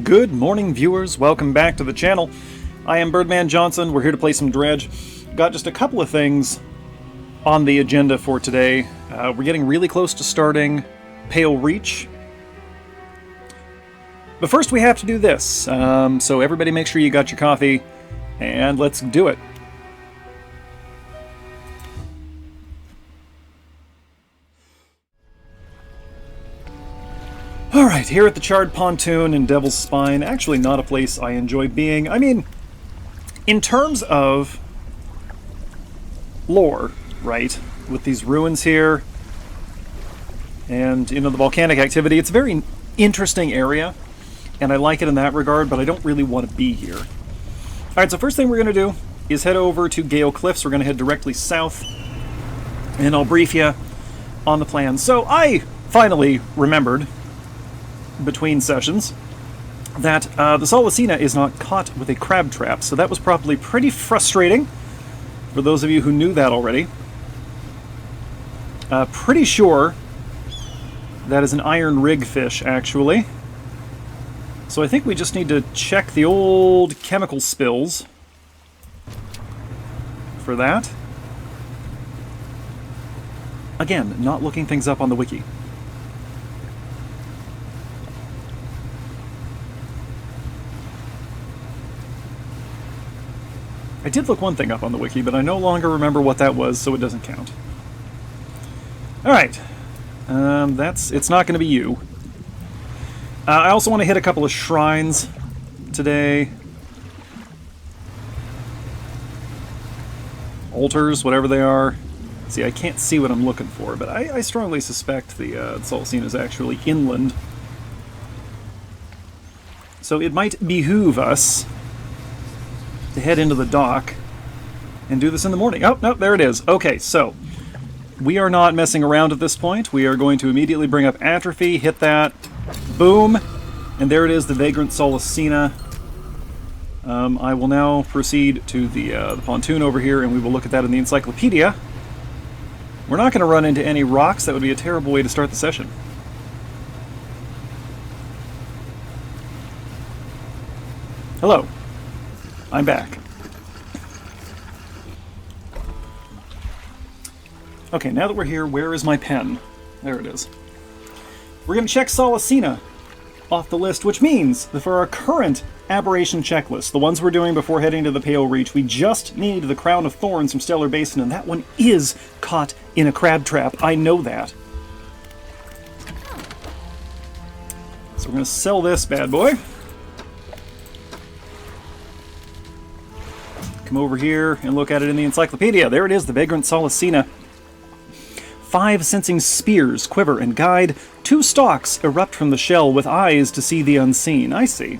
Good morning, viewers. Welcome back to the channel. I am Birdman Johnson. We're here to play some Dredge. Got just a couple of things on the agenda for today. We're getting really close to starting Pale Reach. But first we have to do this. So everybody make sure you got your coffee, and let's do it. Alright, here at the Charred Pontoon in Devil's Spine. Actually not a place I enjoy being. I mean, in terms of lore, right? With these ruins here, and, you know, the volcanic activity, it's a very interesting area, and I like it in that regard, but I don't really want to be here. Alright, so first thing we're going to do is head over to Gale Cliffs. We're going to head directly south, and I'll brief you on the plan. So I finally remembered, between sessions, that the Solicina is not caught with a crab trap, so that was probably pretty frustrating for those of you who knew that already. Pretty sure that is an iron rig fish, actually. So I think we just need to check the old chemical spills for that. Again, not looking things up on the wiki. I did look one thing up on the wiki, but I no longer remember what that was, so it doesn't count. Alright. It's not going to be you. I also want to hit a couple of shrines today. Altars, whatever they are. See, I can't see what I'm looking for, but I strongly suspect the Solicina is actually inland. So it might behoove us to head into the dock and do this in the morning. Oh, no, there it is. Okay, so we are not messing around at this point. We are going to immediately bring up Atrophy, hit that, boom, and there it is, the Vagrant Solicina. I will now proceed to the pontoon over here, and we will look at that in the encyclopedia. We're not going to run into any rocks. That would be a terrible way to start the session. Hello. I'm back. Okay, now that we're here, where is my pen? There it is. We're going to check Solicina off the list, which means that for our current aberration checklist, the ones we're doing before heading to the Pale Reach, we just need the Crown of Thorns from Stellar Basin, and that one is caught in a crab trap. I know that. So we're going to sell this bad boy. Come over here and look at it in the encyclopedia. There it is, the Vagrant Solicina. 5 sensing spears quiver and guide. 2 stalks erupt from the shell with eyes to see the unseen. I see.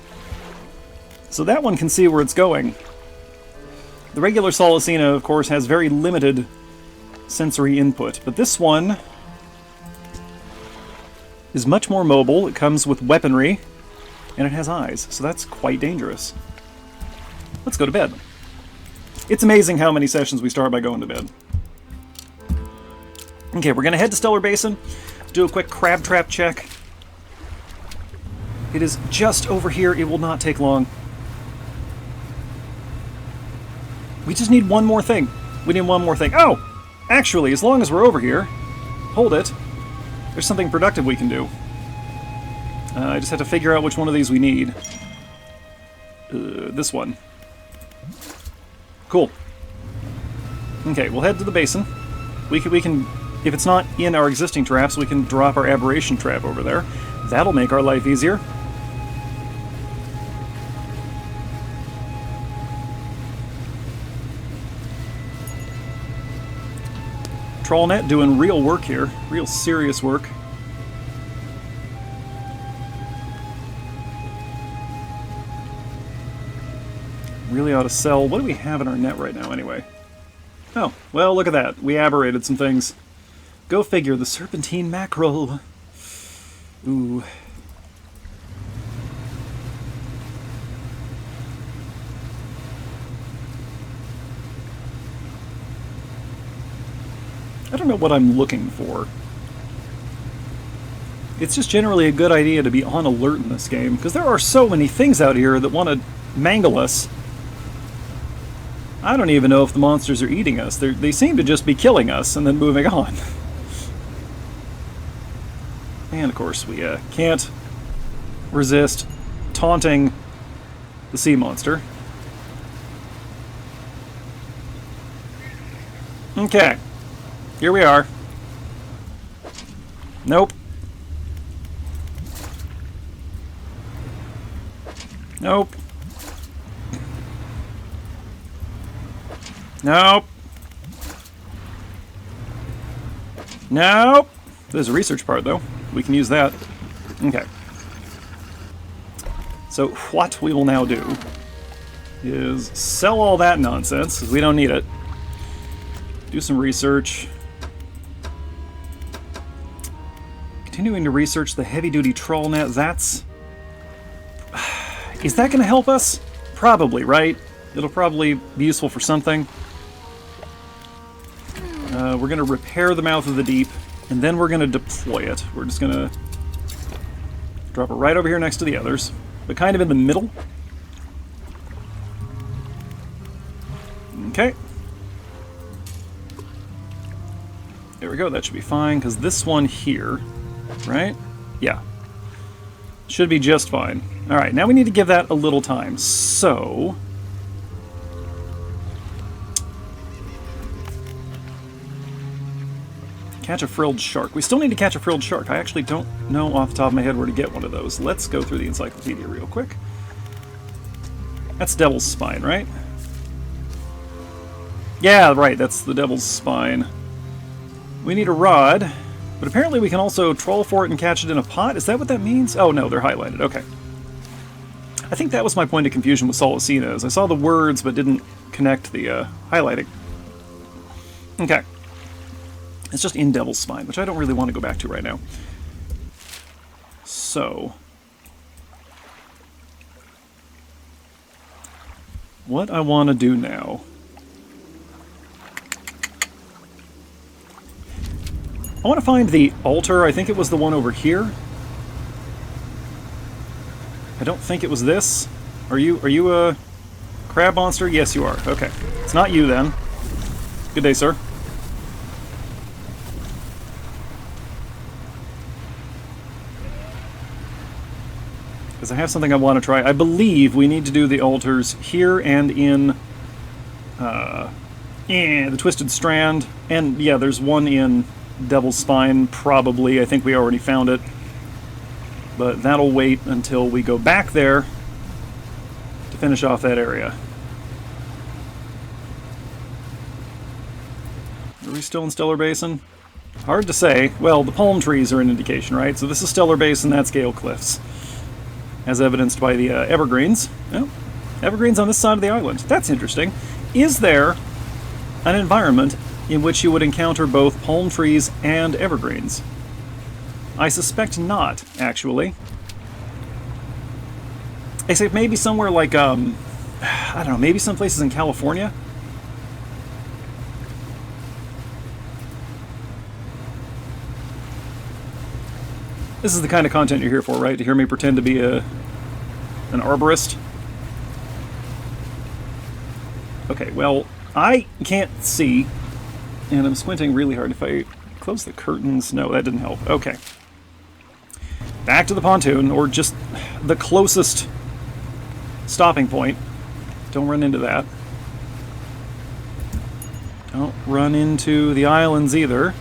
So that one can see where it's going. The regular Solicina, of course, has very limited sensory input, but this one is much more mobile. It comes with weaponry, and it has eyes, so that's quite dangerous. Let's go to bed. It's amazing how many sessions we start by going to bed. Okay, we're going to head to Stellar Basin, do a quick crab trap check. It is just over here. It will not take long. We just need one more thing. We need one more thing. Oh! Actually, as long as we're over here, hold it, there's something productive we can do. I just have to figure out which one of these we need. This one. Cool. Okay, we'll head to the basin. We can, if it's not in our existing traps, we can drop our aberration trap over there. That'll make our life easier. Trawlnet doing real work here. Real serious work. Really ought to sell. What do we have in our net right now, anyway? Oh, well, look at that. We aberrated some things. Go figure, the serpentine mackerel. Ooh. I don't know what I'm looking for. it's just generally a good idea to be on alert in this game, because there are so many things out here that want to mangle us. I don't even know if the monsters are eating us. They seem to just be killing us and then moving on. And of course we can't resist taunting the sea monster. Okay, here we are. Nope. Nope. Nope. Nope. There's a research part, though. We can use that. Okay. So what we will now do is sell all that nonsense, because we don't need it. Do some research. Continuing to research the heavy-duty trawl net. That's... Is that going to help us? Probably, right? It'll probably be useful for something. We're going to repair the mouth of the deep, and then we're going to deploy it. We're just going to drop it right over here next to the others, but kind of in the middle. Okay. There we go, that should be fine, because this one here, right? Yeah. Should be just fine. Alright, now we need to give that a little time. So... catch a frilled shark. We still need to catch a frilled shark. I actually don't know off the top of my head where to get one of those. Let's go through the encyclopedia real quick. That's Devil's Spine, right? Yeah, right, that's the Devil's Spine. We need a rod, but apparently we can also troll for it and catch it in a pot. Is that what that means? Oh no, they're highlighted. Okay. I think that was my point of confusion with Solacina's. I saw the words but didn't connect the highlighting. Okay. It's just in Devil's Spine, which I don't really want to go back to right now. So... what I want to do now... I want to find the altar. I think it was the one over here. I don't think it was this. Are you a crab monster? Yes, you are. Okay. It's not you, then. Good day, sir. Because I have something I want to try. I believe we need to do the altars here and in the Twisted Strand. And, yeah, there's one in Devil's Spine, probably. I think we already found it. But that'll wait until we go back there to finish off that area. Are we still in Stellar Basin? Hard to say. Well, the palm trees are an indication, right? So this is Stellar Basin, that's Gale Cliffs. As evidenced by the evergreens. Oh, evergreens on this side of the island. That's interesting. Is there an environment in which you would encounter both palm trees and evergreens? I suspect not, actually. Except maybe somewhere like, I don't know, maybe some places in California? This is the kind of content you're here for, right? To hear me pretend to be an arborist? Okay, well, I can't see, and I'm squinting really hard. If I close the curtains... no, that didn't help. Okay. Back to the pontoon, or just the closest stopping point. Don't run into that. Don't run into the islands either.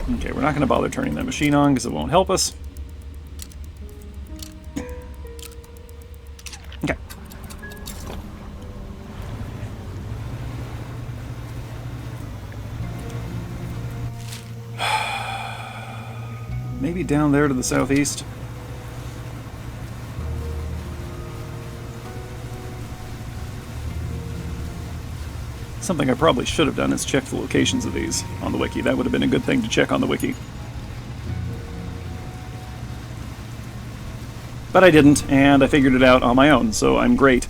Okay, we're not going to bother turning that machine on because it won't help us. Okay. Maybe down there to the southeast. Something I probably should have done is check the locations of these on the wiki. That would have been a good thing to check on the wiki. But I didn't, and I figured it out on my own, so I'm great.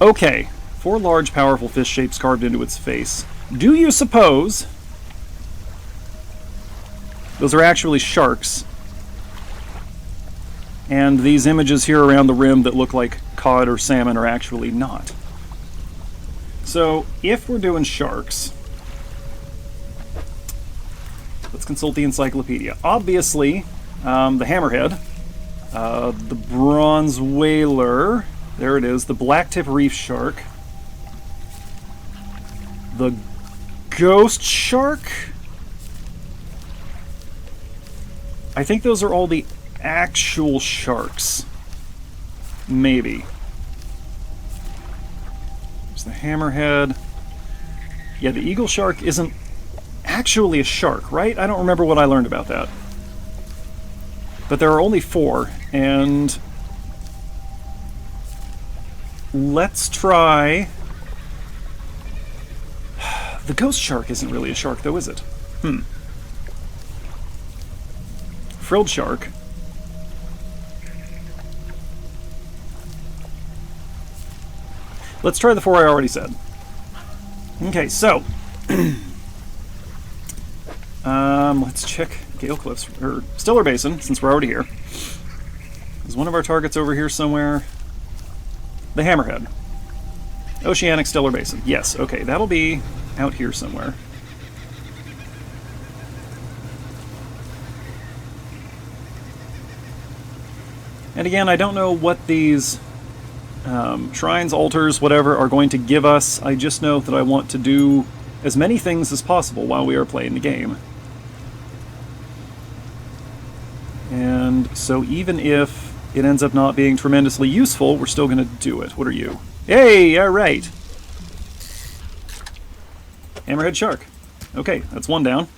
Okay, 4 large, powerful fish shapes carved into its face. Do you suppose those are actually sharks? And these images here around the rim that look like cod or salmon are actually not. So, if we're doing sharks, let's consult the encyclopedia. Obviously, the hammerhead, the bronze whaler, there it is, the blacktip reef shark, the ghost shark. I think those are all the actual sharks. Maybe. There's the hammerhead. Yeah, the eagle shark isn't actually a shark, right? I don't remember what I learned about that. But there are only 4, and let's try... The ghost shark isn't really a shark, though, is it? Frilled shark. Let's try the 4 I already said. Okay, so... let's check Gale Cliffs, or Stiller Basin, since we're already here. Is one of our targets over here somewhere? The Hammerhead. Oceanic Stiller Basin. Yes, okay, that'll be out here somewhere. And again, I don't know what these shrines, altars, whatever, are going to give us. I just know that I want to do as many things as possible while we are playing the game. And so even if it ends up not being tremendously useful, we're still going to do it. What are you? Hey, alright! Hammerhead shark. Okay, that's 1 down.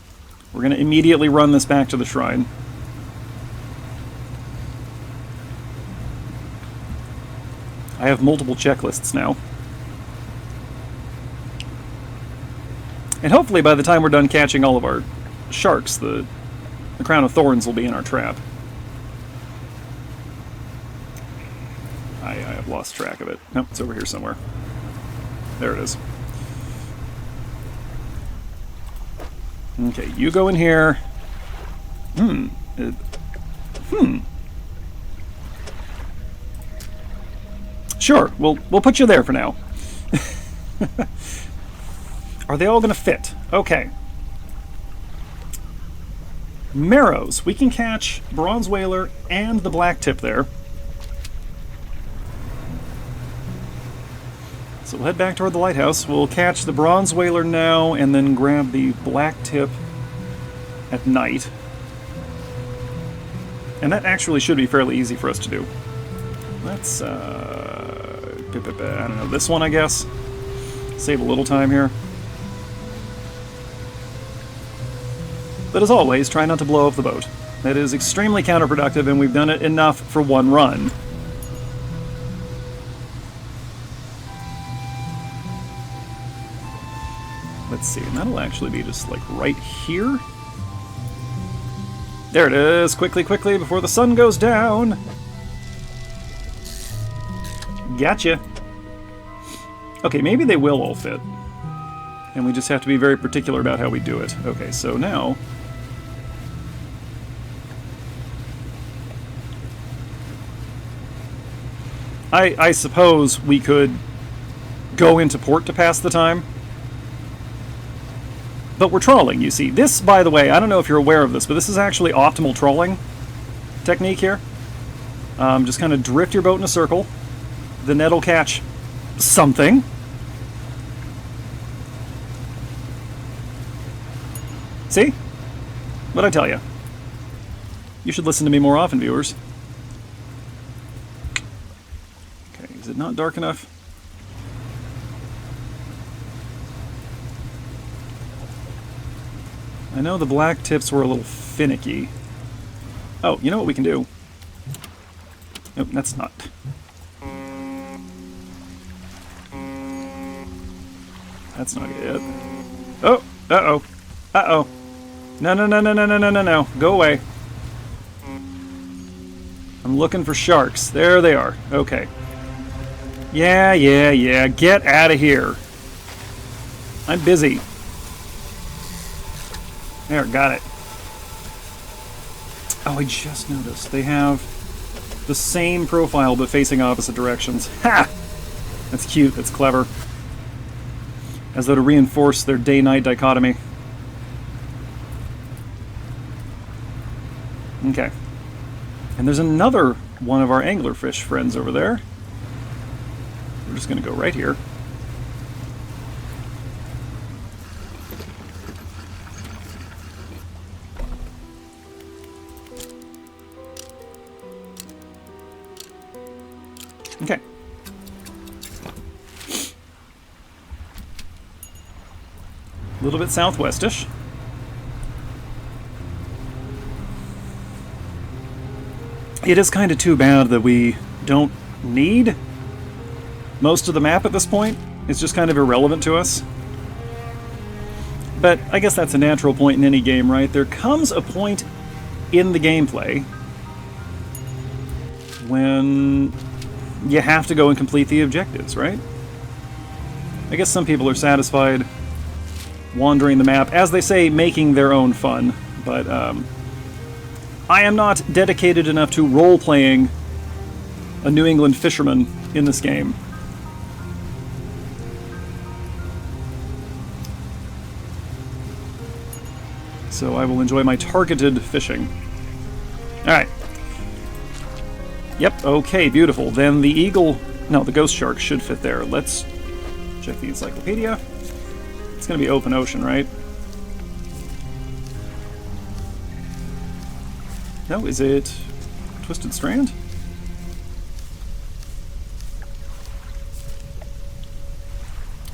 We're going to immediately run this back to the shrine. I have multiple checklists now. And hopefully by the time we're done catching all of our sharks, the crown of thorns will be in our trap. I have lost track of it. Nope, it's over here somewhere. There it is. Okay, you go in here. Sure, we'll put you there for now. Are they all going to fit? Okay. Marrows. We can catch bronze whaler and the black tip there. So we'll head back toward the lighthouse. We'll catch the bronze whaler now and then grab the black tip at night. And that actually should be fairly easy for us to do. Let's, I don't know, this one, I guess? Save a little time here. But as always, try not to blow up the boat. That is extremely counterproductive, and we've done it enough for 1 run. Let's see, and that'll actually be just, like, right here? There it is! Quickly, quickly, before the sun goes down! Gotcha! Okay, maybe they will all fit. And we just have to be very particular about how we do it. Okay, so now... I suppose we could go into port to pass the time. But we're trawling, you see. This, by the way, I don't know if you're aware of this, but this is actually optimal trawling technique here. Just kind of drift your boat in a circle. The net will catch something. See? What'd I tell you? You should listen to me more often, viewers. Okay, is it not dark enough? I know the black tips were a little finicky. Oh, you know what we can do? Nope, that's not. That's not it. Oh! Uh-oh! Uh-oh! No, no, no, no, no, no, no, no, no. Go away. I'm looking for sharks. There they are. Okay. Yeah, yeah, yeah. Get out of here. I'm busy. There, got it. Oh, I just noticed. They have the same profile but facing opposite directions. Ha! That's cute. That's clever. As though to reinforce their day-night dichotomy. Okay. And there's another one of our anglerfish friends over there. We're just going to go right here. Okay. A little bit southwestish. It is kind of too bad that we don't need most of the map at this point. It's just kind of irrelevant to us. But I guess that's a natural point in any game, right? There comes a point in the gameplay when you have to go and complete the objectives, right? I guess some people are satisfied wandering the map, as they say, making their own fun, but I am not dedicated enough to role-playing a New England fisherman in this game. So I will enjoy my targeted fishing. Alright. Yep, okay, beautiful. Then the eagle... No, the ghost shark should fit there. Let's check the encyclopedia. It's going to be open ocean, right? No, is it Twisted Strand?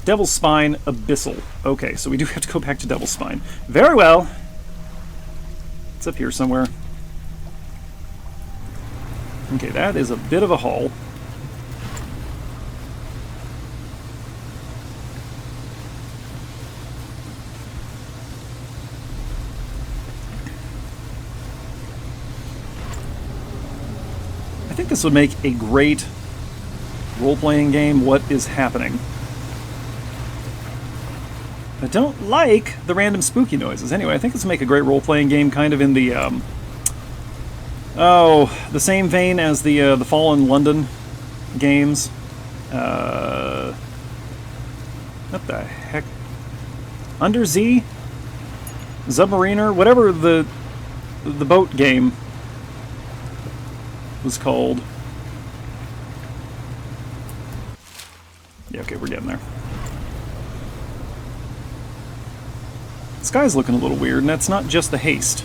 Devil's Spine, Abyssal. Okay, so we do have to go back to Devil's Spine. Very well. It's up here somewhere. Okay, that is a bit of a haul. I think this would make a great role-playing game. What is happening? I don't like the random spooky noises. Anyway, I think this would make a great role-playing game, kind of in the the same vein as the Fallen London games. What the heck? Under Z? Submariner? Whatever the boat game was called. Yeah, okay, we're getting there. The sky's looking a little weird, and that's not just the haste.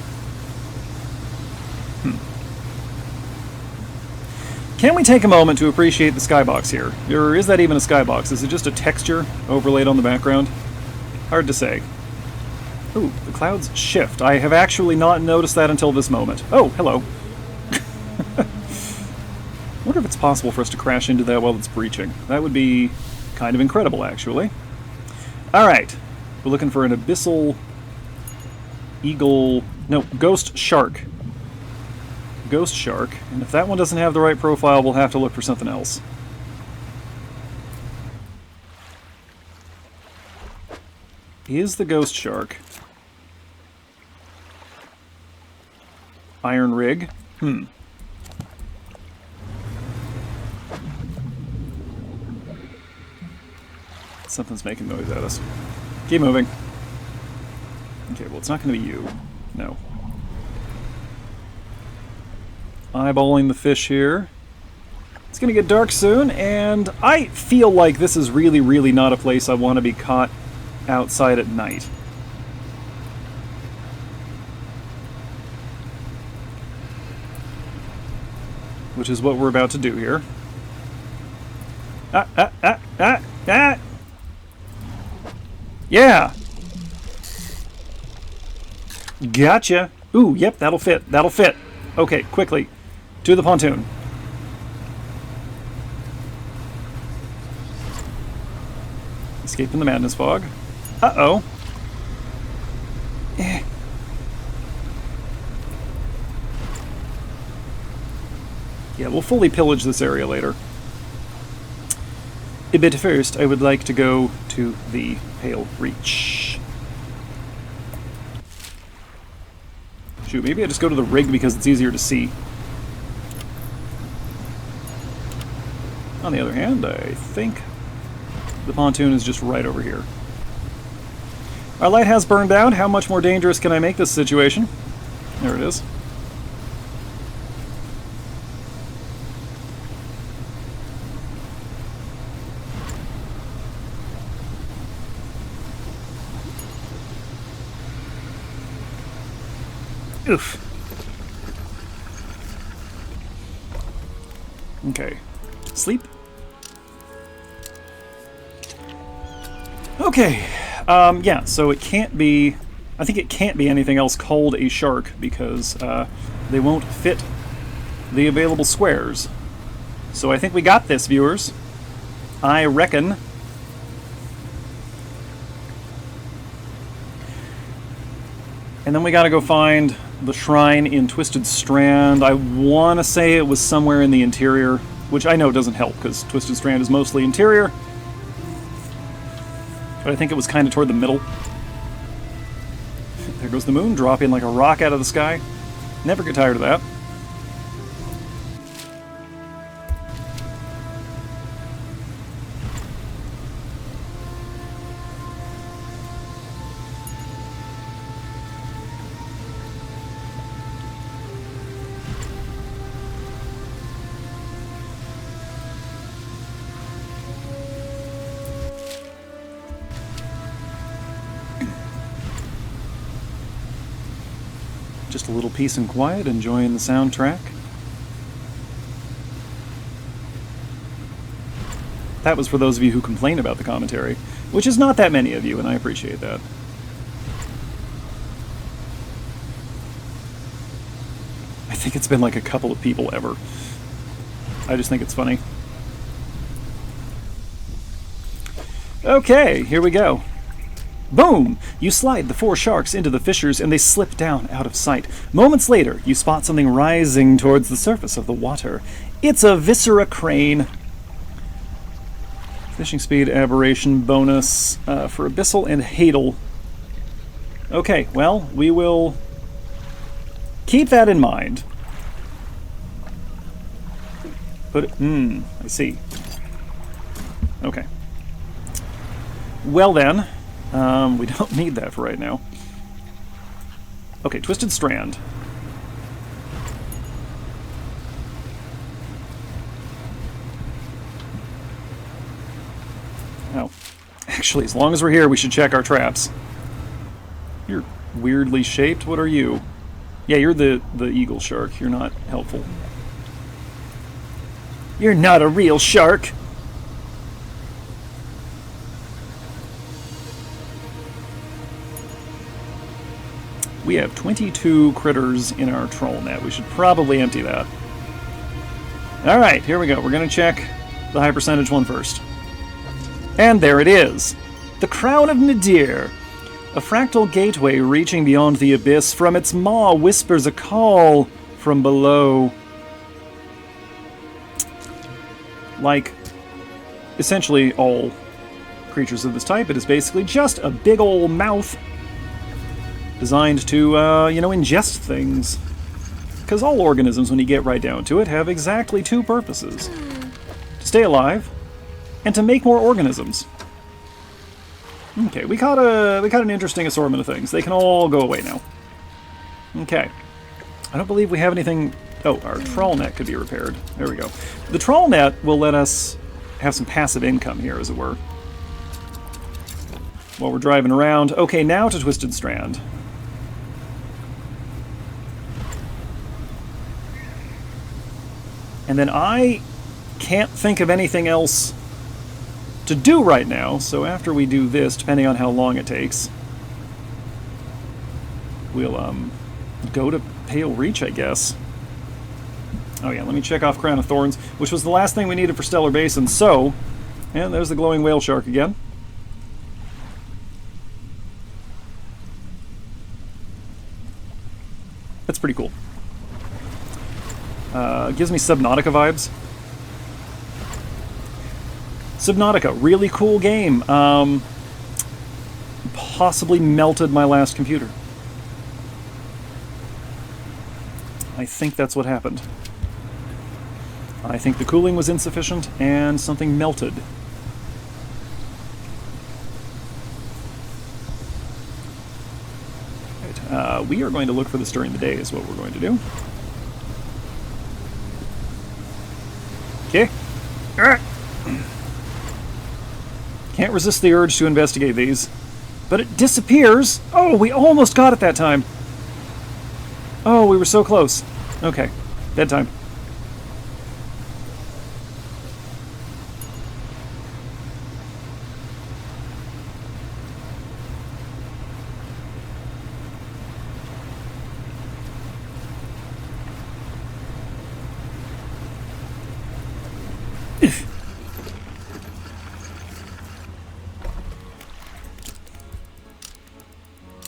Can we take a moment to appreciate the skybox here? Or is that even a skybox? Is it just a texture overlaid on the background? Hard to say. Ooh, the clouds shift. I have actually not noticed that until this moment. Oh, hello. I wonder if it's possible for us to crash into that while it's breaching. That would be kind of incredible, actually. Alright. We're looking for an abyssal eagle... No, ghost shark. Ghost shark. And if that one doesn't have the right profile, we'll have to look for something else. Is the ghost shark iron rig? Something's making noise at us. Keep moving. Okay, well, it's not going to be you. No. Eyeballing the fish here. It's going to get dark soon, and I feel like this is really, really not a place I want to be caught outside at night. Which is what we're about to do here. Yeah! Gotcha! Ooh, yep, that'll fit. That'll fit. Okay, quickly. To the pontoon. Escaping the madness fog. Uh-oh. Eh. Yeah, we'll fully pillage this area later. But first, I would like to go to the Pale Reach. Shoot, maybe I just go to the rig because it's easier to see. On the other hand, I think the pontoon is just right over here. Our light has burned out. How much more dangerous can I make this situation? There it is. Oof. Okay. Sleep. Okay. Yeah, so it can't be... I think it can't be anything else called a shark because they won't fit the available squares. So I think we got this, viewers. I reckon. And then we gotta go find the shrine in Twisted Strand. I want to say it was somewhere in the interior, which I know doesn't help because Twisted Strand is mostly interior. But I think it was kind of toward the middle. There goes the moon, dropping like a rock out of the sky. Never get tired of that. Just a little peace and quiet, enjoying the soundtrack. That was for those of you who complain about the commentary, which is not that many of you, and I appreciate that. I think it's been like a couple of people ever. I just think it's funny. Okay, here we go. Boom! You slide the 4 sharks into the fissures and they slip down out of sight. Moments later, you spot something rising towards the surface of the water. It's a viscera crane. Fishing speed aberration bonus for Abyssal and Hadal. Okay, well, we will keep that in mind. But, I see. Okay. Well then... we don't need that for right now. Okay, Twisted Strand. Oh. Actually, as long as we're here, we should check our traps. You're weirdly shaped. What are you? Yeah, you're the eagle shark. You're not helpful. You're not a real shark! We have 22 critters in our troll net. We should probably empty that. Alright, here we go. We're going to check the high percentage one first. And there it is! The Crown of Nadir! A fractal gateway reaching beyond the abyss. From its maw whispers a call from below. Like, essentially all creatures of this type, it is basically just a big ol' mouth designed to, ingest things. Because all organisms, when you get right down to it, have exactly 2 purposes. To stay alive, and to make more organisms. Okay, we caught an interesting assortment of things. They can all go away now. Okay. I don't believe we have anything... Oh, our trawl net could be repaired. There we go. The trawl net will let us have some passive income here, as it were. While we're driving around. Okay, now to Twisted Strand. And then I can't think of anything else to do right now, so after we do this, depending on how long it takes, we'll go to Pale Reach, I guess. Oh yeah, let me check off Crown of Thorns, which was the last thing we needed for Stellar Basin, so... And there's the glowing whale shark again. That's pretty cool. Gives me Subnautica vibes. Subnautica, really cool game. Possibly melted my last computer. I think that's what happened. I think the cooling was insufficient and something melted. Right, we are going to look for this during the day is what we're going to do. Okay. Alright. Can't resist the urge to investigate these. But it disappears! Oh, we almost got it that time! Oh, we were so close. Okay. Bedtime.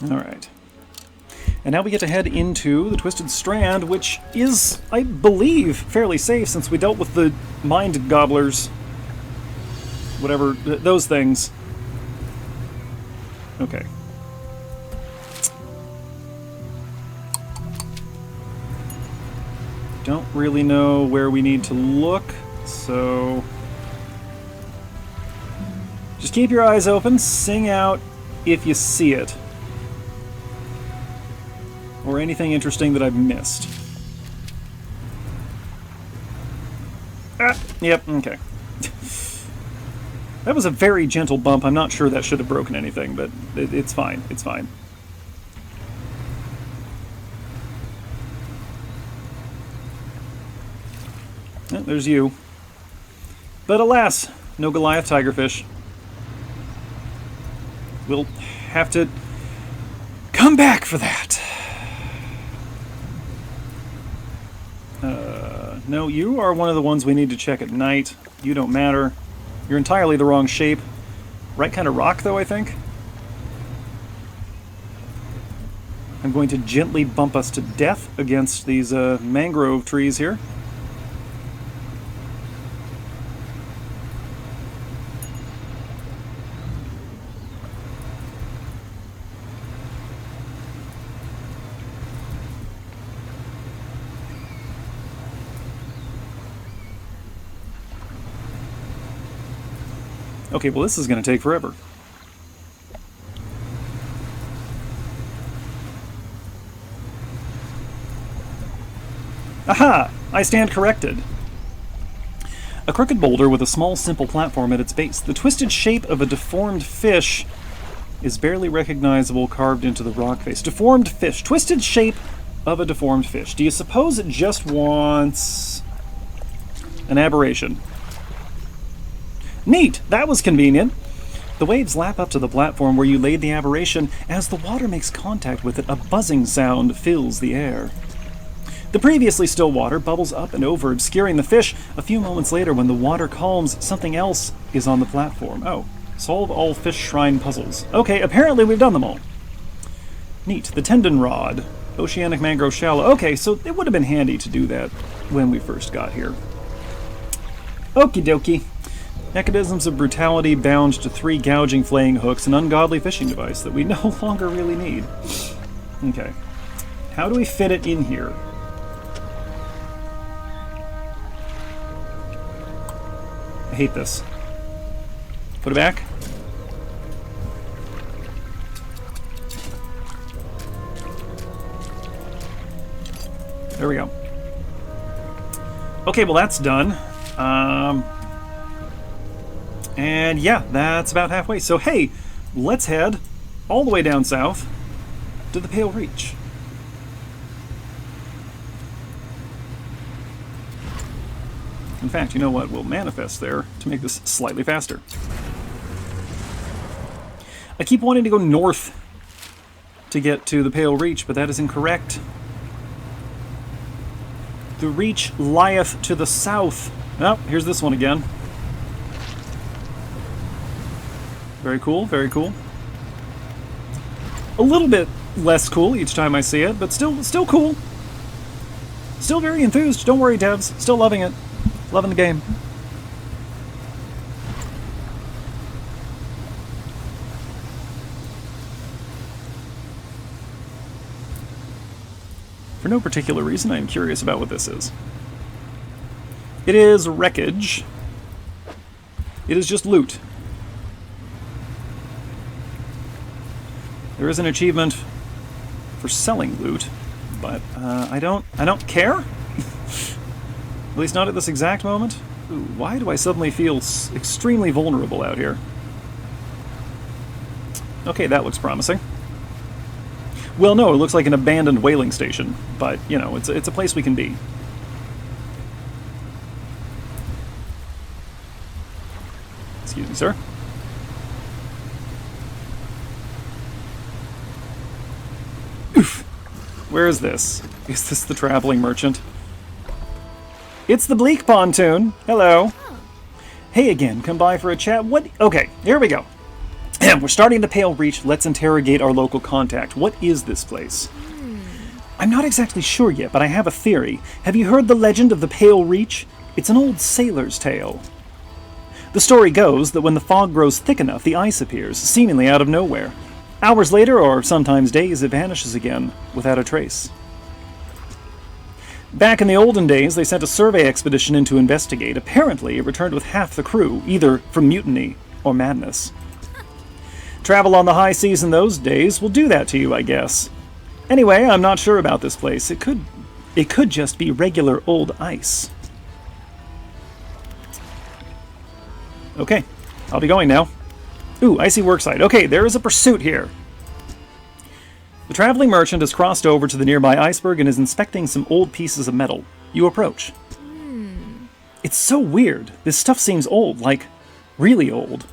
Alright. And now we get to head into the Twisted Strand, which is, I believe, fairly safe since we dealt with the mind gobblers. Whatever, those things. Okay. Don't really know where we need to look, so... just keep your eyes open, sing out if you see it. Or anything interesting that I've missed. Ah, yep, okay. That was a very gentle bump. I'm not sure that should have broken anything, but it's fine. It's fine. Oh, there's you. But alas, no Goliath tigerfish. We'll have to come back for that. No, you are one of the ones we need to check at night. You don't matter. You're entirely the wrong shape. Right kind of rock, though, I think. I'm going to gently bump us to death against these mangrove trees here. Okay, well this is going to take forever. Aha! I stand corrected. A crooked boulder with a small, simple platform at its base. The twisted shape of a deformed fish is barely recognizable carved into the rock face. Deformed fish. Twisted shape of a deformed fish. Do you suppose it just wants an aberration? Neat! That was convenient. The waves lap up to the platform where you laid the aberration. As the water makes contact with it, a buzzing sound fills the air. The previously still water bubbles up and over, obscuring the fish. A few moments later, when the water calms, something else is on the platform. Oh, solve all fish shrine puzzles. Okay, apparently we've done them all. Neat. The tendon rod. Oceanic mangrove shallow. Okay, so it would have been handy to do that when we first got here. Okie dokie. Mechanisms of brutality bound to 3 gouging flaying hooks, an ungodly fishing device that we no longer really need. Okay. How do we fit it in here? I hate this. Put it back. There we go. Okay, well that's done. And yeah, that's about halfway. So hey, let's head all the way down south to the Pale Reach. In fact, you know what? We'll manifest there to make this slightly faster. I keep wanting to go north to get to the Pale Reach, but that is incorrect. The Reach lieth to the south. Oh, here's this one again. Very cool, very cool. A little bit less cool each time I see it, but still cool. Still very enthused. Don't worry, devs. Still loving it. Loving the game. For no particular reason, I am curious about what this is. It is wreckage. It is just loot. There is an achievement for selling loot, but I don't care. At least not at this exact moment. Ooh, why do I suddenly feel extremely vulnerable out here? Okay, that looks promising. Well, no, it looks like an abandoned whaling station, but, you know, it's a place we can be. Excuse me, sir. Oof. Where is this? Is this the traveling merchant? It's the Bleak Pontoon. Hello. Hey again, come by for a chat. What? Okay, here we go. We're starting the Pale Reach. Let's interrogate our local contact. What is this place? I'm not exactly sure yet, but I have a theory. Have you heard the legend of the Pale Reach? It's an old sailor's tale. The story goes that when the fog grows thick enough, the ice appears, seemingly out of nowhere. Hours later, or sometimes days, it vanishes again, without a trace. Back in the olden days, they sent a survey expedition in to investigate. Apparently, it returned with half the crew, either from mutiny or madness. Travel on the high seas in those days will do that to you, I guess. Anyway, I'm not sure about this place. It could just be regular old ice. Okay, I'll be going now. Ooh, icy worksite. Okay, there is a pursuit here. The traveling merchant has crossed over to the nearby iceberg and is inspecting some old pieces of metal. You approach. It's so weird. This stuff seems old, like really old.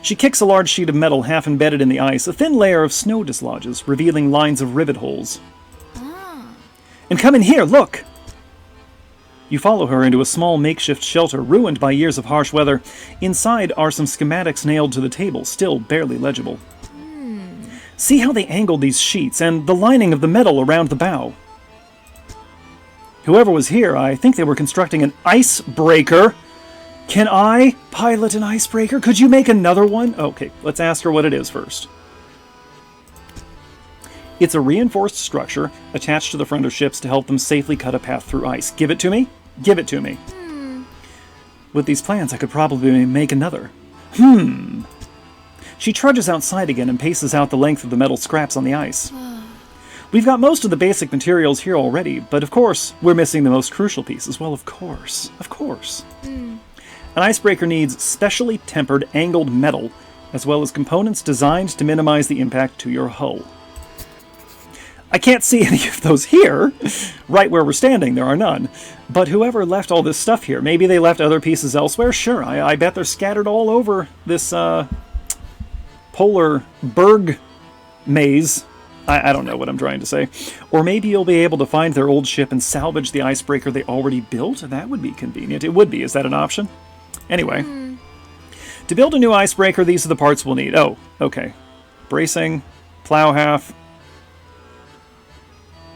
She kicks a large sheet of metal half embedded in the ice. A thin layer of snow dislodges, revealing lines of rivet holes. And come in here, look! You follow her into a small makeshift shelter, ruined by years of harsh weather. Inside are some schematics nailed to the table, still barely legible. See how they angled these sheets, and the lining of the metal around the bow. Whoever was here, I think they were constructing an icebreaker. Can I pilot an icebreaker? Could you make another one? Okay, let's ask her what it is first. It's a reinforced structure attached to the front of ships to help them safely cut a path through ice. Give it to me? Give it to me. With these plans, I could probably make another. She trudges outside again and paces out the length of the metal scraps on the ice. We've got most of the basic materials here already, but of course, we're missing the most crucial pieces. Well, of course. Of course. An icebreaker needs specially tempered angled metal, as well as components designed to minimize the impact to your hull. I can't see any of those here. Right where we're standing, there are none. But whoever left all this stuff here, maybe they left other pieces elsewhere? Sure, I bet they're scattered all over this polar berg maze. I don't know what I'm trying to say. Or maybe you'll be able to find their old ship and salvage the icebreaker they already built? That would be convenient. It would be. Is that an option? Anyway. To build a new icebreaker, these are the parts we'll need. Oh, okay. Bracing, plow half.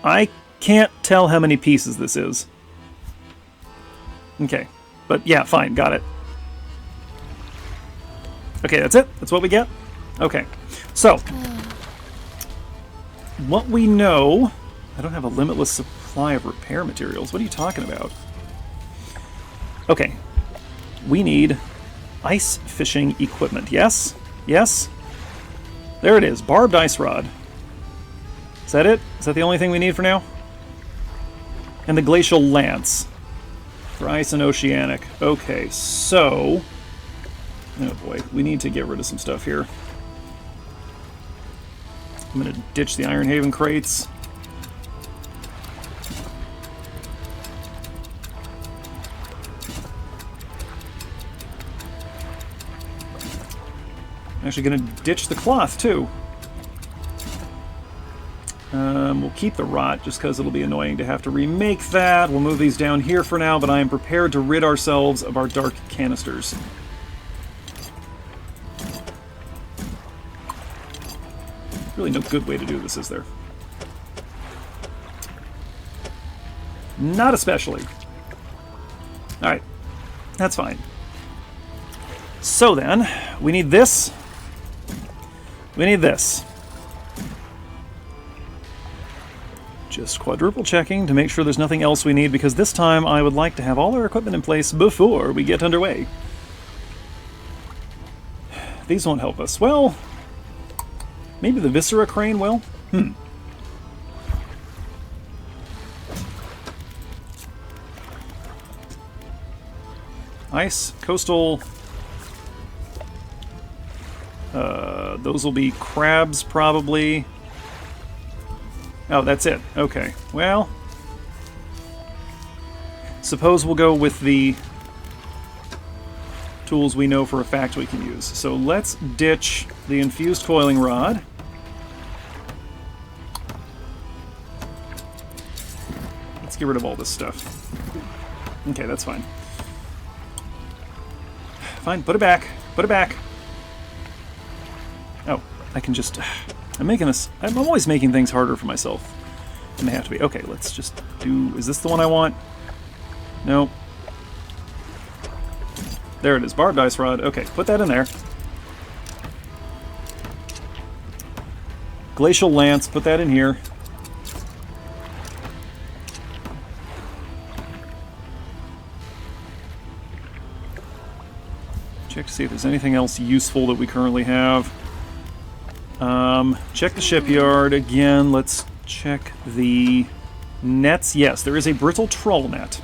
I can't tell how many pieces this is. Okay. But yeah, fine. Got it. Okay, that's it? That's what we get? Okay. So, what we know... I don't have a limitless supply of repair materials. What are you talking about? Okay. We need ice fishing equipment. Yes? Yes? There it is. Barbed ice rod. Is that it? Is that the only thing we need for now? And the glacial lance. For ice and oceanic. Okay, so... oh boy, we need to get rid of some stuff here. I'm going to ditch the Ironhaven crates. I'm actually going to ditch the cloth, too. We'll keep the rot, just because it'll be annoying to have to remake that. We'll move these down here for now, but I am prepared to rid ourselves of our dark canisters. Really no good way to do this, is there? Not especially. Alright. That's fine. So then, we need this. We need this. Just quadruple checking to make sure there's nothing else we need, because this time I would like to have all our equipment in place before we get underway. These won't help us. Well, maybe the Viscera crane will? Ice, coastal... those will be crabs, probably. Oh, that's it. Okay. Well, suppose we'll go with the tools we know for a fact we can use. So let's ditch the infused coiling rod. Let's get rid of all this stuff. Okay, that's fine. Fine, put it back. Put it back. Oh, I can just... I'm making this... I'm always making things harder for myself than they have to be. Okay, let's just do... Is this the one I want? No. There it is. Barbed ice rod. Okay, put that in there. Glacial lance. Put that in here. Check to see if there's anything else useful that we currently have. Check the shipyard again. Let's check the nets. Yes, there is a brittle trawl net.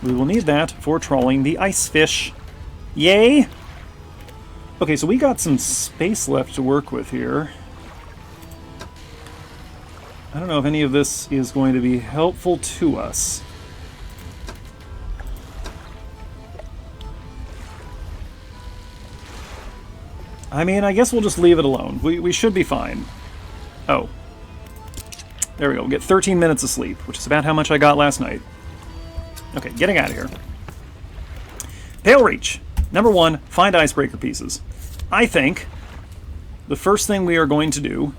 We will need that for trawling the ice fish. Yay! Okay, so we got some space left to work with here. I don't know if any of this is going to be helpful to us. I mean, I guess we'll just leave it alone. We should be fine. Oh. There we go. We'll get 13 minutes of sleep, which is about how much I got last night. Okay, getting out of here. Pale Reach. Number 1, find icebreaker pieces. I think the first thing we are going to do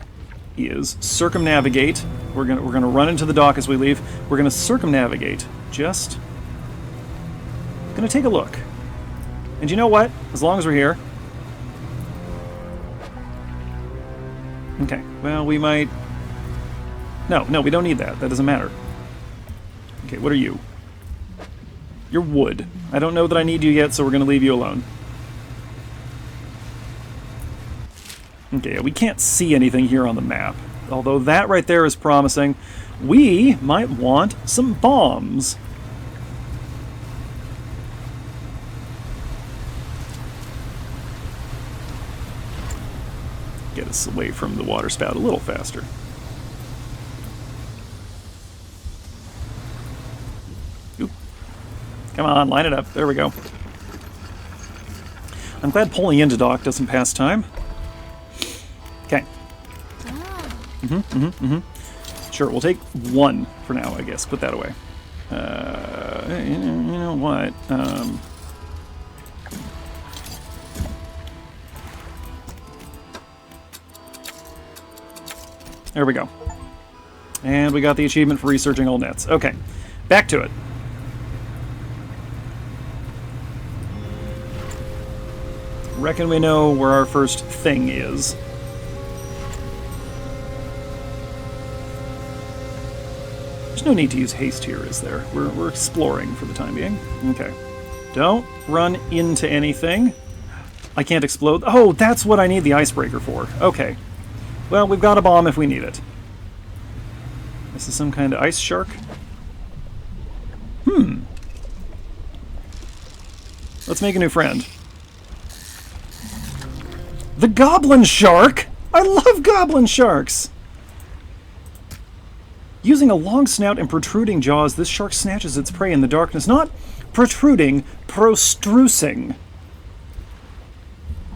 is circumnavigate. We're gonna run into the dock as we leave. We're gonna circumnavigate. Just gonna take a look. And you know what? As long as we're here. Okay, well, we might... No, we don't need that. That doesn't matter. Okay, what are you? You're wood. I don't know that I need you yet, so we're going to leave you alone. Okay, we can't see anything here on the map. Although that right there is promising. We might want some bombs. Get us away from the water spout a little faster. Oop. Come on, line it up. There we go. I'm glad pulling into dock doesn't pass time. Okay. Sure, we'll take 1 for now, I guess. Put that away. You know what? There we go. And we got the achievement for researching all nets. Okay, back to it. Reckon we know where our first thing is. There's no need to use haste here, is there? We're exploring for the time being. Okay. Don't run into anything. I can't explode. Oh, that's what I need the icebreaker for. Okay. Well, we've got a bomb if we need it. This is some kind of ice shark. Let's make a new friend. The goblin shark! I love goblin sharks! Using a long snout and protruding jaws, this shark snatches its prey in the darkness. Not protruding, prostrusing.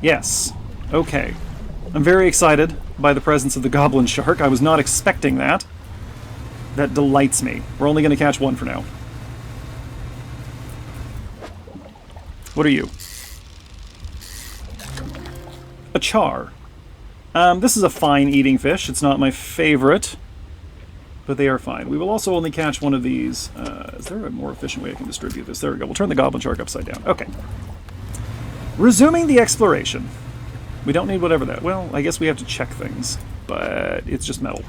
Yes. Okay. I'm very excited by the presence of the goblin shark. I was not expecting that. That delights me. We're only going to catch 1 for now. What are you? A char. This is a fine eating fish. It's not my favorite, but they are fine. We will also only catch 1 of these. Is there a more efficient way I can distribute this? There we go. We'll turn the goblin shark upside down. Okay. Resuming the exploration. We don't need whatever that... Well, I guess we have to check things, but it's just metal.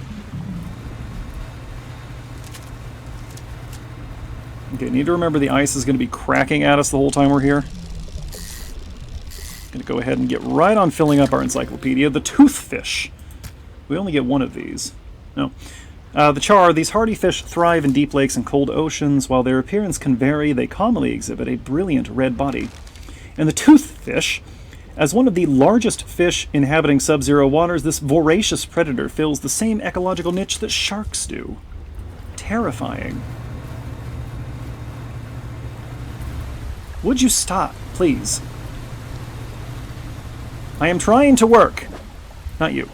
Okay, need to remember the ice is going to be cracking at us the whole time we're here. Going to go ahead and get right on filling up our encyclopedia. The toothfish. We only get one of these. No. The char. These hardy fish thrive in deep lakes and cold oceans. While their appearance can vary, they commonly exhibit a brilliant red body. And the toothfish, as one of the largest fish inhabiting sub-zero waters, this voracious predator fills the same ecological niche that sharks do. Terrifying. Would you stop, please? I am trying to work. Not you.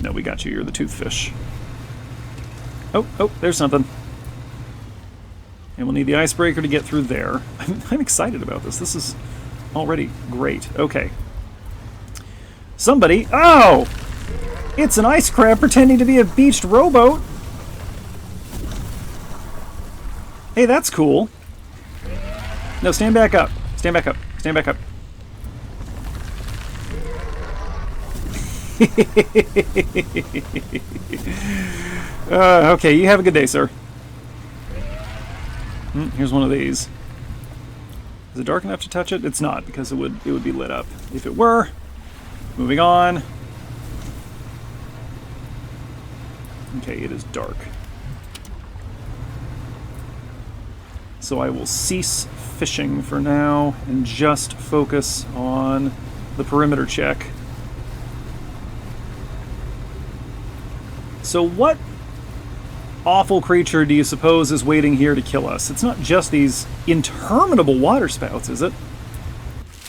No, we got you. You're the toothfish. Oh, there's something. And we'll need the icebreaker to get through there. I'm excited about this. This is already great. Okay. Somebody... Oh! It's an ice crab pretending to be a beached rowboat. Hey, that's cool. No, stand back up. Stand back up. Stand back up. Okay, you have a good day, sir. Here's one of these. Is it dark enough to touch it? It's not, because it would be lit up. If it were, moving on. Okay, it is dark. So I will cease fishing for now and just focus on the perimeter check. So what awful creature do you suppose is waiting here to kill us? It's not just these interminable water spouts, is it?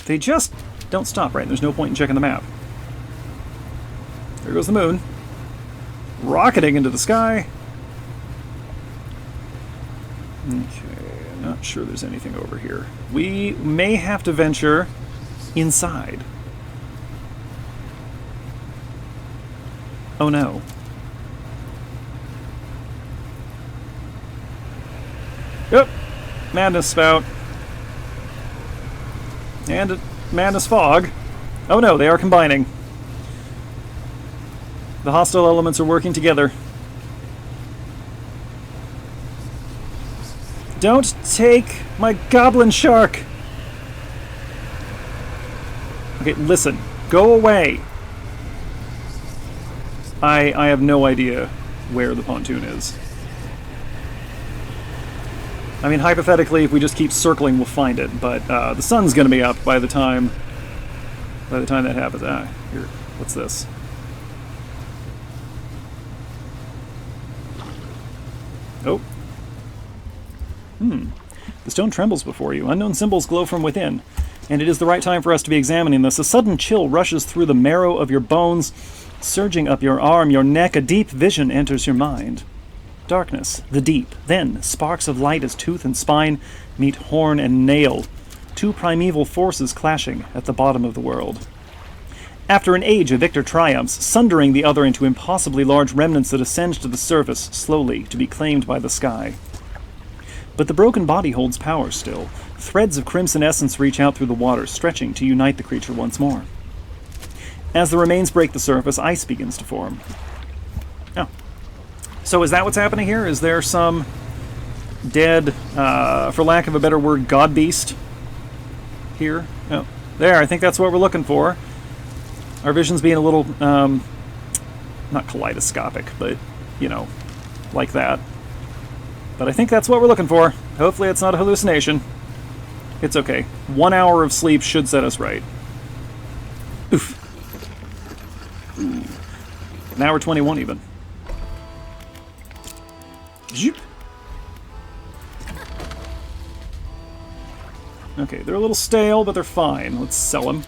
They just don't stop, right? There's no point in checking the map. There goes the moon. Rocketing into the sky. Okay, I'm not sure there's anything over here. We may have to venture inside. Oh no. Yep, madness spout. And madness fog. Oh no, they are combining. The hostile elements are working together. Don't take my goblin shark! Okay, listen. Go away! I have no idea where the pontoon is. I mean, hypothetically, if we just keep circling, we'll find it. But the sun's going to be up by the time that happens. Here, what's this? Oh. The stone trembles before you. Unknown symbols glow from within. And it is the right time for us to be examining this. A sudden chill rushes through the marrow of your bones, surging up your arm, your neck. A deep vision enters your mind. Darkness, the deep, then sparks of light as tooth and spine meet horn and nail, two primeval forces clashing at the bottom of the world. After an age, a victor triumphs, sundering the other into impossibly large remnants that ascend to the surface slowly to be claimed by the sky. But the broken body holds power still. Threads of crimson essence reach out through the water, stretching to unite the creature once more. As the remains break the surface, ice begins to form. Oh. So is that what's happening here? Is there some dead, for lack of a better word, god beast here? Oh, there, I think that's what we're looking for. Our vision's being a little, not kaleidoscopic, but, you know, like that. But I think that's what we're looking for. Hopefully it's not a hallucination. It's okay. 1 hour of sleep should set us right. Oof. Ooh. An hour 21 even. Zoop. Okay, they're a little stale, but they're fine. Let's sell them.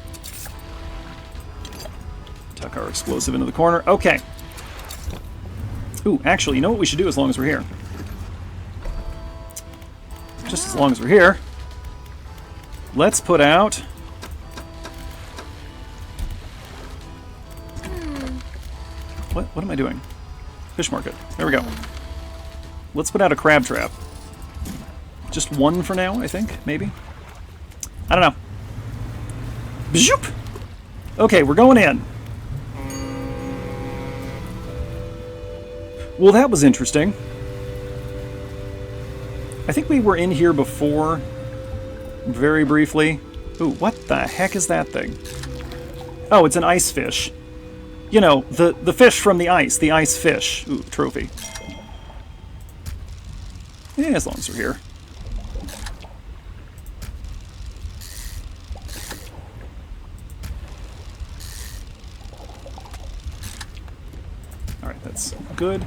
Tuck our explosive into the corner. Okay. Ooh, actually, you know what we should do as long as we're here? Just as long as we're here. Let's put out... What am I doing? Fish market. There we go. let's put out a crab trap. Just one for now, I think, maybe? I don't know. Bzoop! Okay, we're going in. Well, that was interesting. I think we were in here before, very briefly. Ooh, what the heck is that thing? Oh, it's an ice fish. You know, the fish from the ice fish. Ooh, trophy. Yeah, as long as we're here. Alright, that's good.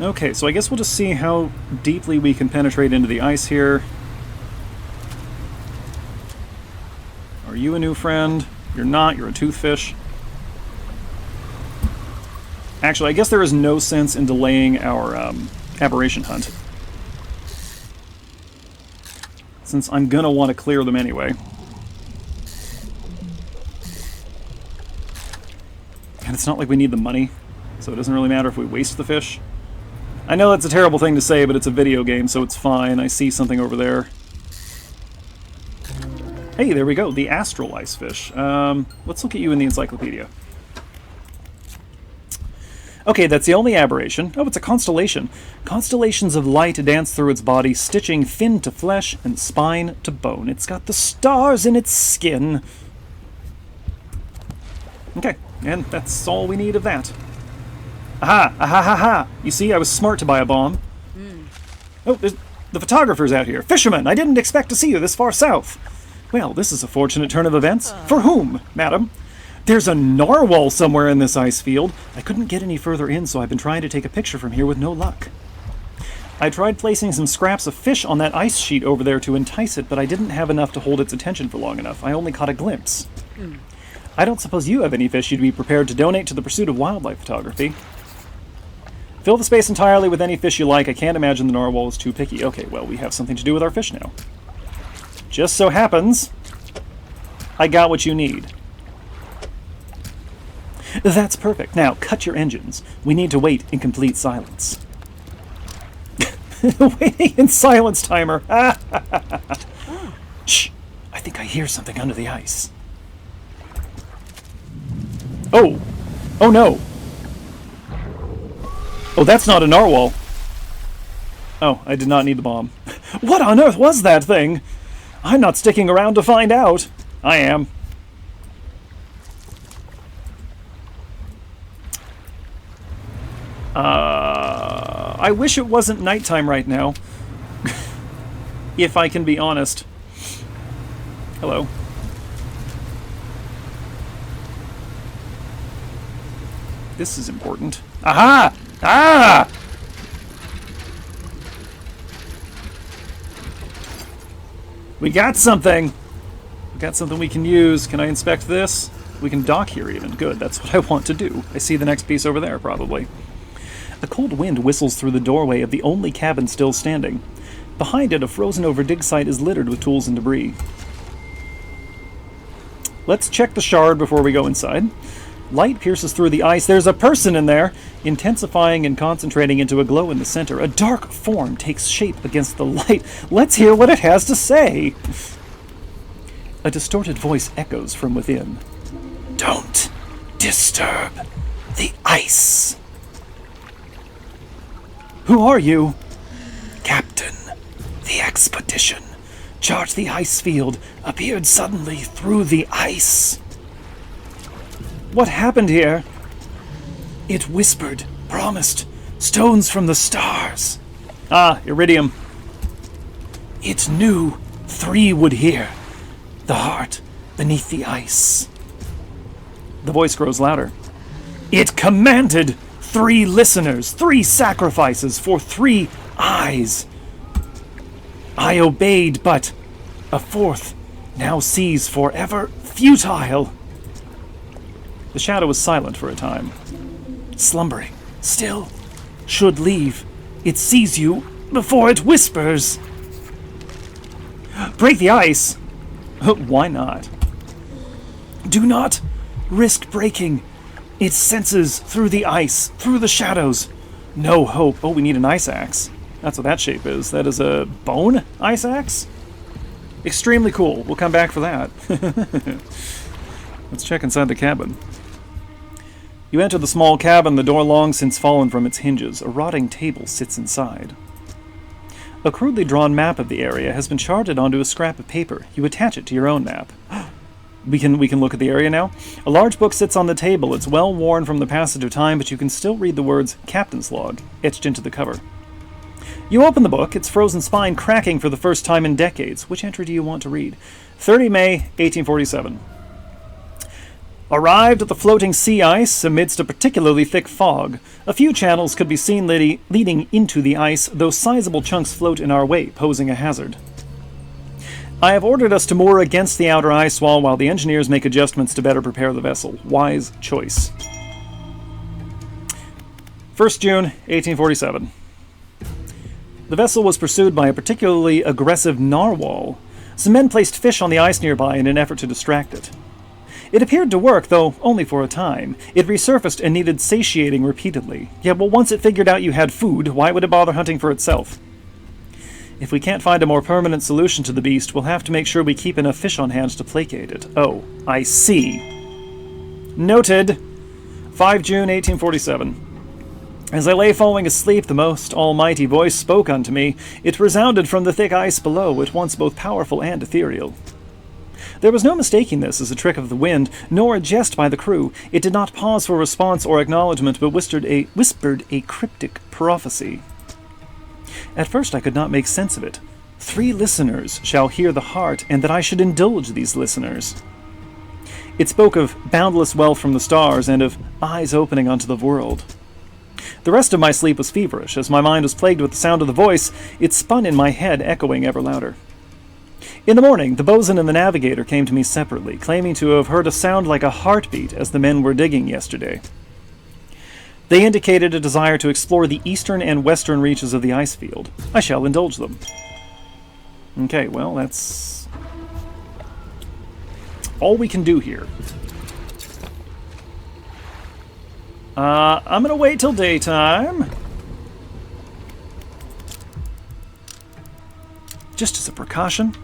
Okay, so I guess we'll just see how deeply we can penetrate into the ice here. Are you a new friend? You're not, you're a toothfish. Actually, I guess there is no sense in delaying our aberration hunt, since I'm gonna want to clear them anyway. And it's not like we need the money, so it doesn't really matter if we waste the fish. I know that's a terrible thing to say, but it's a video game, so it's fine. I see something over there. Hey, there we go, the astral ice fish. Let's look at you in the encyclopedia. Okay, that's the only aberration. Oh, it's a constellation. Constellations of light dance through its body, stitching fin to flesh and spine to bone. It's got the stars in its skin. Okay, and that's all we need of that. Aha! Aha ha ha! You see, I was smart to buy a bomb. Oh, the photographer's out here. Fisherman, I didn't expect to see you this far south. Well, this is a fortunate turn of events. For whom, madam? There's a narwhal somewhere in this ice field. I couldn't get any further in, so I've been trying to take a picture from here with no luck. I tried placing some scraps of fish on that ice sheet over there to entice it, but I didn't have enough to hold its attention for long enough. I only caught a glimpse. I don't suppose you have any fish you'd be prepared to donate to the pursuit of wildlife photography. Fill the space entirely with any fish you like. I can't imagine the narwhal is too picky. Okay, well, we have something to do with our fish now. Just so happens, I got what you need. That's perfect. Now, cut your engines. We need to wait in complete silence. Waiting in silence, timer. Shh. I think I hear something under the ice. Oh. Oh, no. Oh, that's not a narwhal. Oh, I did not need the bomb. What on earth was that thing? I'm not sticking around to find out. I am. I wish it wasn't nighttime right now. If I can be honest. Hello. This is important. Aha! Ah! We got something! We got something we can use. Can I inspect this? We can dock here even. Good, that's what I want to do. I see the next piece over there, probably. A cold wind whistles through the doorway of the only cabin still standing. Behind it, a frozen-over dig site is littered with tools and debris. Let's check the shard before we go inside. Light pierces through the ice. There's a person in there! Intensifying and concentrating into a glow in the center. A dark form takes shape against the light. Let's hear what it has to say! A distorted voice echoes from within. Don't disturb the ice. Who are you? Captain. The expedition. Charged the ice field. Appeared suddenly through the ice. What happened here? It whispered, promised, stones from the stars. Ah, iridium. It knew 3 would hear. The heart beneath the ice. The voice grows louder. It commanded 3 listeners, 3 sacrifices for 3 eyes. I obeyed, but a 4th now sees forever futile. The shadow was silent for a time. Slumbering, still, should leave. It sees you before it whispers. Break the ice? Why not? Do not risk breaking. It senses through the ice, through the shadows. No hope. Oh, we need an ice axe. That's what that shape is. That is a bone ice axe? Extremely cool. We'll come back for that. Let's check inside the cabin. You enter the small cabin, the door long since fallen from its hinges. A rotting table sits inside. A crudely drawn map of the area has been charted onto a scrap of paper. You attach it to your own map. We can look at the area now. A large book sits on the table. It's well worn from the passage of time, but you can still read the words Captain's Log etched into the cover. You open the book, its frozen spine cracking for the first time in decades. Which entry do you want to read? 30 May, 1847. Arrived at the floating sea ice amidst a particularly thick fog. A few channels could be seen leading into the ice, though sizable chunks float in our way, posing a hazard. I have ordered us to moor against the outer ice wall while the engineers make adjustments to better prepare the vessel. Wise choice. 1st June, 1847. The vessel was pursued by a particularly aggressive narwhal. Some men placed fish on the ice nearby in an effort to distract it. It appeared to work, though only for a time. It resurfaced and needed satiating repeatedly. Yeah, well, once it figured out you had food, why would it bother hunting for itself? If we can't find a more permanent solution to the beast, we'll have to make sure we keep enough fish on hand to placate it. Oh, I see. Noted. 5 June, 1847. As I lay falling asleep, the most almighty voice spoke unto me. It resounded from the thick ice below, at once both powerful and ethereal. There was no mistaking this as a trick of the wind, nor a jest by the crew. It did not pause for response or acknowledgement, but whispered a cryptic prophecy. At first I could not make sense of it. 3 listeners shall hear the heart, and that I should indulge these listeners. It spoke of boundless wealth from the stars, and of eyes opening onto the world. The rest of my sleep was feverish. As my mind was plagued with the sound of the voice, it spun in my head, echoing ever louder. In the morning, the bosun and the navigator came to me separately, claiming to have heard a sound like a heartbeat as the men were digging yesterday. They indicated a desire to explore the eastern and western reaches of the ice field. I shall indulge them. Okay, well, that's all we can do here. I'm gonna wait till daytime. Just as a precaution.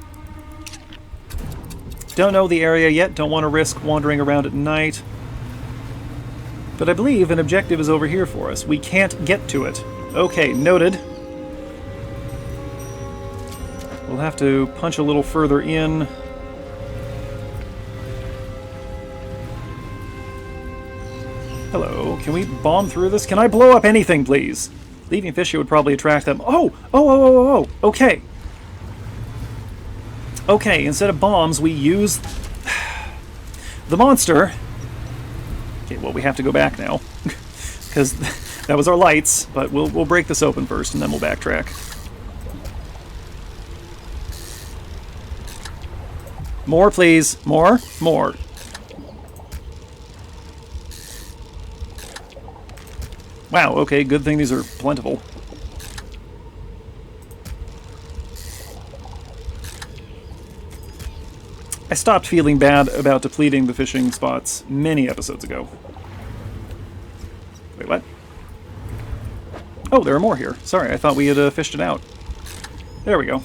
Don't know the area yet, don't want to risk wandering around at night. But I believe an objective is over here for us. We can't get to it. Okay, noted. We'll have to punch a little further in. Hello, can we bomb through this? Can I blow up anything, please? Leaving fish here would probably attract them. Oh, okay. Okay, instead of bombs, we use the monster. Okay, well, we have to go back now, because that was our lights, but we'll break this open first, and then we'll backtrack. More, please. More. Wow, okay, good thing these are plentiful. I stopped feeling bad about depleting the fishing spots many episodes ago. Wait, what? Oh, there are more here. Sorry, I thought we had fished it out. There we go.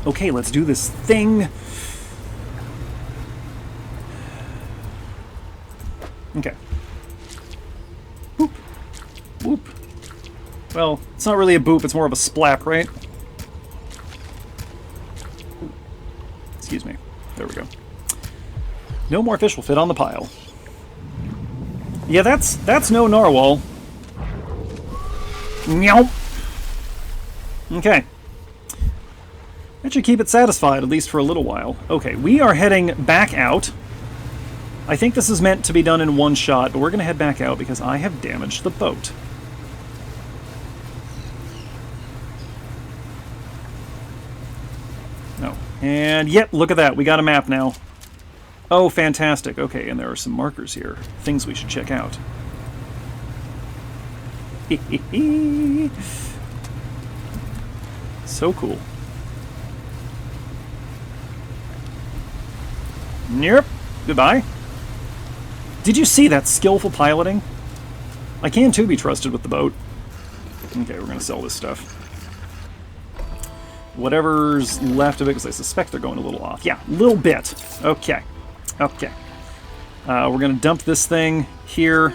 Okay, let's do this thing. Okay. Boop. Boop. Well, it's not really a boop, it's more of a splap, right? Excuse me. There we go. No more fish will fit on the pile. Yeah, that's no narwhal. Meow. Okay. That should keep it satisfied, at least for a little while. Okay, we are heading back out. I think this is meant to be done in one shot, but we're going to head back out because I have damaged the boat. No. And yep, look at that. We got a map now. Oh, fantastic. Okay, and there are some markers here. Things we should check out. So cool. Yep. Goodbye. Did you see that skillful piloting? I can, too, be trusted with the boat. Okay, we're going to sell this stuff. Whatever's left of it, because I suspect they're going a little off. Yeah, a little bit. Okay. Okay. We're going to dump this thing here.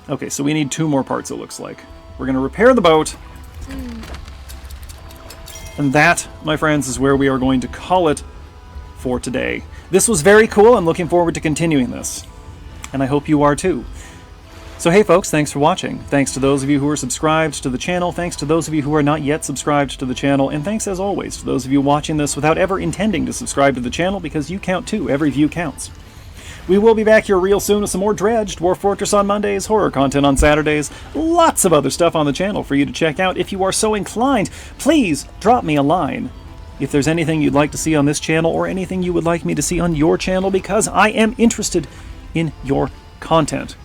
Okay, so we need 2 more parts, it looks like. We're going to repair the boat. And that, my friends, is where we are going to call it for today. This was very cool. I'm looking forward to continuing this. And I hope you are too. So hey folks, thanks for watching. Thanks to those of you who are subscribed to the channel, thanks to those of you who are not yet subscribed to the channel, and thanks as always to those of you watching this without ever intending to subscribe to the channel, because you count too. Every view counts. We will be back here real soon with some more Dredge, Dwarf Fortress on Mondays, horror content on Saturdays, lots of other stuff on the channel for you to check out. If you are so inclined, please drop me a line if there's anything you'd like to see on this channel or anything you would like me to see on your channel, because I am interested in your content.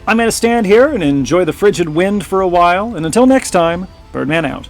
I'm going to stand here and enjoy the frigid wind for a while, and until next time, Birdman out.